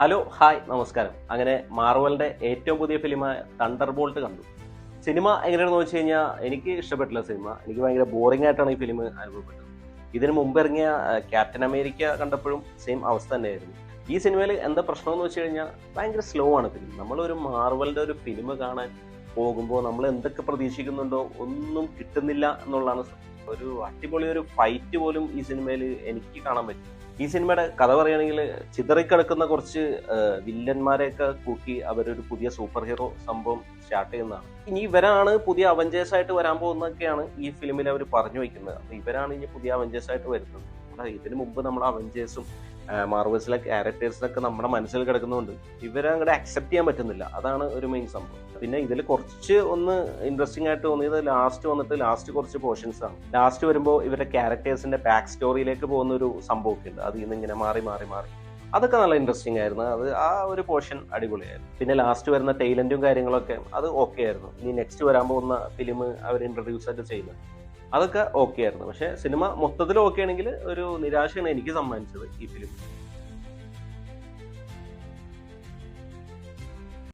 Hello hi നമസ്കാരം. അങ്ങനെ മാർവലിന്റെ ഏറ്റവും പുതിയ ഫിലിമായ തണ്ടർ ബോൾട്ട് കണ്ടു. സിനിമ എങ്ങനെയാണെന്ന് വെച്ച് കഴിഞ്ഞാൽ എനിക്ക് ഇഷ്ടപ്പെട്ടില്ല സിനിമ. എനിക്ക് ഭയങ്കര ബോറിംഗ് ആയിട്ടാണ് ഈ ഫിലിം അനുഭവപ്പെട്ടത്. ഇതിന് മുമ്പ് ഇറങ്ങിയ ക്യാപ്റ്റൻ അമേരിക്ക കണ്ടപ്പോഴും സെയിം അവസ്ഥ തന്നെയായിരുന്നു. ഈ സിനിമയിൽ എന്താ പ്രശ്നമെന്ന് വെച്ച് കഴിഞ്ഞാൽ ഭയങ്കര സ്ലോ ആണ് ഫിലിം. നമ്മളൊരു മാർവലിന്റെ ഒരു ഫിലിം കാണാൻ പോകുമ്പോൾ നമ്മൾ എന്തൊക്കെ പ്രതീക്ഷിക്കുന്നുണ്ടോ ഒന്നും കിട്ടുന്നില്ല എന്നുള്ളതാണ് ഒരു അടിപൊളി ഒരു ഫൈറ്റ് പോലും ഈ സിനിമയിൽ എനിക്ക് കാണാൻ പറ്റി. ഈ സിനിമയുടെ കഥ പറയുകയാണെങ്കിൽ ചിതറിക്കിടക്കുന്ന കുറച്ച് വില്ലന്മാരെയൊക്കെ കൂട്ടി അവരൊരു പുതിയ സൂപ്പർ ഹീറോ സംഭവം സ്റ്റാർട്ട് ചെയ്യുന്നതാണ്. ഇനി ഇവരാണ് പുതിയ അവഞ്ചേഴ്സ് ആയിട്ട് വരാൻ പോകുന്നതൊക്കെയാണ് ഈ ഫിലിമിൽ അവർ പറഞ്ഞു വയ്ക്കുന്നത്. അപ്പൊ ഇവരാണ് ഇനി പുതിയ അവഞ്ചേഴ്സ് ആയിട്ട് വരുന്നത്. ഇതിനു മുമ്പ് നമ്മൾ അവഞ്ചേഴ്സും മാർവൽസിലെ ക്യാരക്ടേഴ്സിനൊക്കെ നമ്മുടെ മനസ്സിൽ കിടക്കുന്നതുകൊണ്ട് ഇവരെ അങ്ങോട്ട് അക്സെപ്റ്റ് ചെയ്യാൻ പറ്റുന്നില്ല. അതാണ് ഒരു മെയിൻ സംഭവം. പിന്നെ ഇതിൽ കുറച്ച് ഒന്ന് ഇൻട്രസ്റ്റിംഗ് ആയിട്ട് തോന്നിയത് ലാസ്റ്റ് കുറച്ച് പോർഷൻസ് ആണ്. ലാസ്റ്റ് വരുമ്പോൾ ഇവരുടെ ക്യാരക്ടേഴ്സിന്റെ ബാക്ക് സ്റ്റോറിയിലേക്ക് പോകുന്ന ഒരു സംഭവമൊക്കെ ഉണ്ട്. അതിൽ നിന്ന് ഇങ്ങനെ മാറി മാറി മാറി അതൊക്കെ നല്ല ഇൻട്രസ്റ്റിംഗ് ആയിരുന്നു. ആ ഒരു പോർഷൻ അടിപൊളിയായിരുന്നു. പിന്നെ ലാസ്റ്റ് വരുന്ന ടൈലന്റും കാര്യങ്ങളൊക്കെ അത് ഓക്കെ ആയിരുന്നു. ഇനി നെക്സ്റ്റ് വരാൻ പോകുന്ന ഫിലിം അവർ ഇൻട്രൊഡ്യൂസ് ആയിട്ട് ചെയ്യുന്നത് അതൊക്കെ ഓക്കെ ആയിരുന്നു. പക്ഷെ സിനിമ മൊത്തത്തിൽ ഓക്കെ ആണെങ്കിൽ ഒരു നിരാശയാണ് എനിക്ക് സമ്മാനിച്ചത് ഈ ഫിലിം.